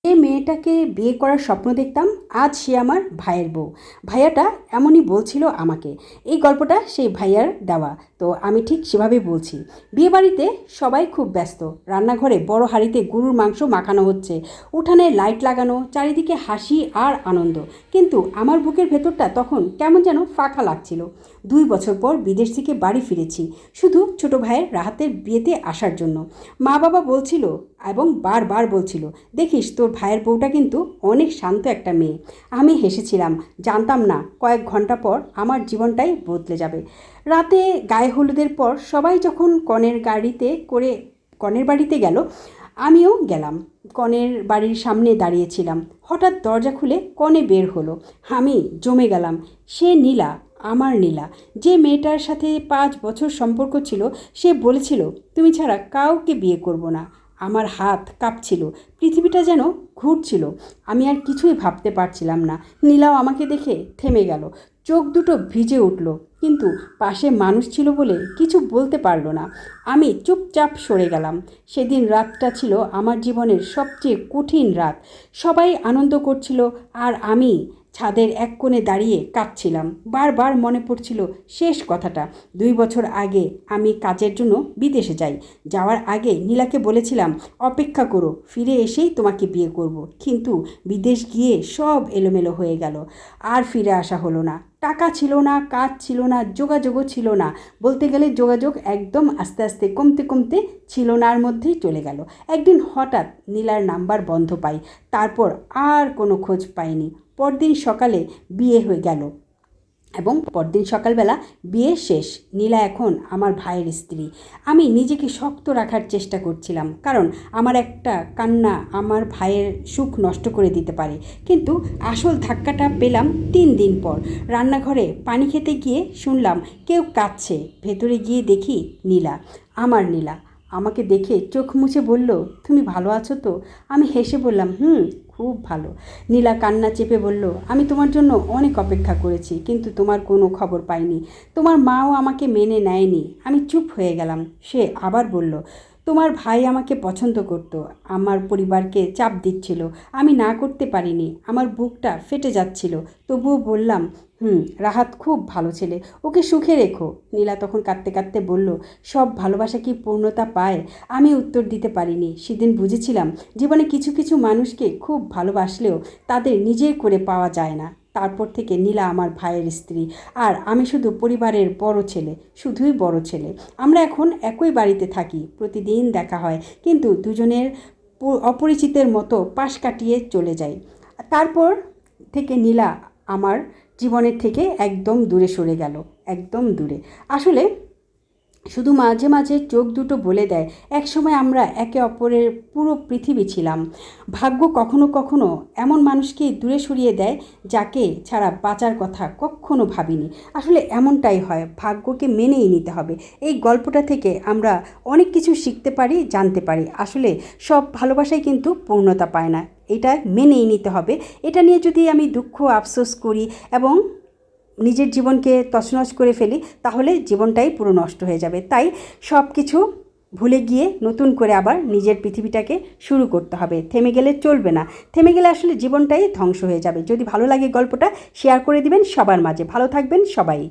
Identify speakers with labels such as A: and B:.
A: যে মেয়েটাকে বিয়ে করার স্বপ্ন দেখতাম, আজ সে আমার ভাইয়ের বউ। ভাইয়াটা এমনই বলছিল আমাকে। এই গল্পটা সেই ভাইয়ার দেওয়া, তো আমি ঠিক সেভাবেই বলছি। বিয়েবাড়িতে সবাই খুব ব্যস্ত। রান্নাঘরে বড় হাঁড়িতে গরুর মাংস মাখানো হচ্ছে, উঠানে লাইট লাগানো, চারিদিকে হাসি আর আনন্দ। কিন্তু আমার বুকের ভেতরটা তখন কেমন যেন ফাঁকা লাগছিল। 2 বছর পর বিদেশ থেকে বাড়ি ফিরেছি, শুধু ছোট ভাইয়ের রাহাতের বিয়েতে আসার জন্য। মা বাবা বলছিল এবং বারবার বলছিল, দেখিস তোর ভাইয়ের বউটা কিন্তু অনেক শান্ত একটা মেয়ে। আমি হেসেছিলাম, জানতাম না কয়েক ঘন্টা পর আমার জীবনটাই বদলে যাবে। রাতে গায়ে হলুদের পর সবাই যখন কনের বাড়িতে গেল, আমিও গেলাম। কনের বাড়ির সামনে দাঁড়িয়েছিলাম। হঠাৎ দরজা খুলে কনে বের হলো। আমি জমে গেলাম। সে নীলা, আমার নীলা। যে মেয়েটার সাথে 5 বছর সম্পর্ক ছিল, সে বলেছিল তুমি ছাড়া কাউকে বিয়ে করব না। আমার হাত কাঁপছিল, পৃথিবীটা যেন ঘুরছিল। আমি আর কিছুই ভাবতে পারছিলাম না। নীলাও আমাকে দেখে থেমে গেল, চোখ দুটো ভিজে উঠল, কিন্তু পাশে মানুষ ছিল বলে কিছু বলতে পারল না। আমি চুপচাপ সরে গেলাম। সেদিন রাতটা ছিল আমার জীবনের সবচেয়ে কঠিন রাত। সবাই আনন্দ করছিল আর আমি ছাদের এক কোণে দাঁড়িয়ে কাঁদছিলাম। বারবার মনে পড়ছিল শেষ কথাটা। 2 বছর আগে আমি কাজের জন্য বিদেশে যাই। যাওয়ার আগে নীলাকে বলেছিলাম, অপেক্ষা করো, ফিরে এসেই তোমাকে বিয়ে করব। কিন্তু বিদেশ গিয়ে সব এলোমেলো হয়ে গেল। আর ফিরে আসা হলো না। টাকা ছিল না, কাজ ছিল না, যোগাযোগও ছিল না। বলতে গেলে যোগাযোগ একদম আস্তে আস্তে কমতে কমতে ছিল নার মধ্যেই চলে গেল। একদিন হঠাৎ নীলার নাম্বার বন্ধ পাই। তারপর আর কোনো খোঁজ পাইনি। পরদিন সকালে বিয়ে হয়ে গেল এবং পরদিন সকালবেলা বিয়ে শেষ। নীলা এখন আমার ভাইয়ের স্ত্রী। আমি নিজেকে শক্ত রাখার চেষ্টা করছিলাম, কারণ আমার একটা কান্না আমার ভাইয়ের সুখ নষ্ট করে দিতে পারে। কিন্তু আসল ধাক্কাটা পেলাম 3 দিন পর। রান্নাঘরে পানি খেতে গিয়ে শুনলাম কেউ কাঁদছে। ভেতরে গিয়ে দেখি নীলা, আমার নীলা। আমাকে দেখে চোখ মুছে বলল, তুমি ভালো আছো তো? আমি হেসে বললাম, খুব ভালো। নীলা কান্না চেপে বলল, আমি তোমার জন্য অনেক অপেক্ষা করেছি, কিন্তু তোমার কোনো খবর পাইনি। তোমার মাও আমাকে মেনে নেয়নি। আমি চুপ হয়ে গেলাম। সে আবার বলল, তোমার ভাই আমাকে পছন্দ করত, আমার পরিবারকে চাপ দিচ্ছিল। আমি না করতে পারিনি। আমার বুকটা ফেটে যাচ্ছিল। তবুও বললাম, রাহাত খুব ভালো ছেলে, ওকে সুখে রেখো। নীলা তখন কাঁদতে কাঁদতে বলল, সব ভালোবাসা কি পূর্ণতা পায়? আমি উত্তর দিতে পারিনি। সেদিন বুঝেছিলাম, জীবনে কিছু কিছু মানুষকে খুব ভালোবাসলেও তাদের নিজের করে পাওয়া যায় না। তারপর থেকে নীলা আমার ভাইয়ের স্ত্রী, আর আমি শুধু পরিবারের বড় ছেলে, শুধুই বড় ছেলে। আমরা এখন একই বাড়িতে থাকি, প্রতিদিন দেখা হয়, কিন্তু দুজনের অপরিচিতের মতো পাশ কাটিয়ে চলে যাই। তারপর থেকে নীলা আমার জীবনের থেকে একদম দূরে সরে গেল, একদম দূরে। আসলে শুধু মাঝে মাঝে চোখ দুটো বলে দেয়, একসময় আমরা একে অপরের পুরো পৃথিবী ছিলাম। ভাগ্য কখনো কখনো এমন মানুষকেই দূরে সরিয়ে দেয় যাকে ছাড়া বাঁচার কথা কখনো ভাবিনি। আসলে এমনটাই হয়, ভাগ্যকে মেনেই নিতে হবে। এই গল্পটা থেকে আমরা অনেক কিছু শিখতে পারি, জানতে পারি। আসলে সব ভালোবাসাই কিন্তু পূর্ণতা পায় না, এটা মেনেই নিতে হবে। এটা নিয়ে যদি আমি দুঃখ আফসোস করি এবং নিজের জীবনকে তছনছ করে ফেলি, তাহলে জীবনটাই পুরো নষ্ট হয়ে যাবে। তাই সব কিছু ভুলে গিয়ে নতুন করে আবার নিজের পৃথিবীটাকে শুরু করতে হবে। থেমে গেলে চলবে না। থেমে গেলে আসলে জীবনটাই ধ্বংস হয়ে যাবে। যদি ভালো লাগে গল্পটা শেয়ার করে দিবেন সবার মাঝে। ভালো থাকবেন সবাই।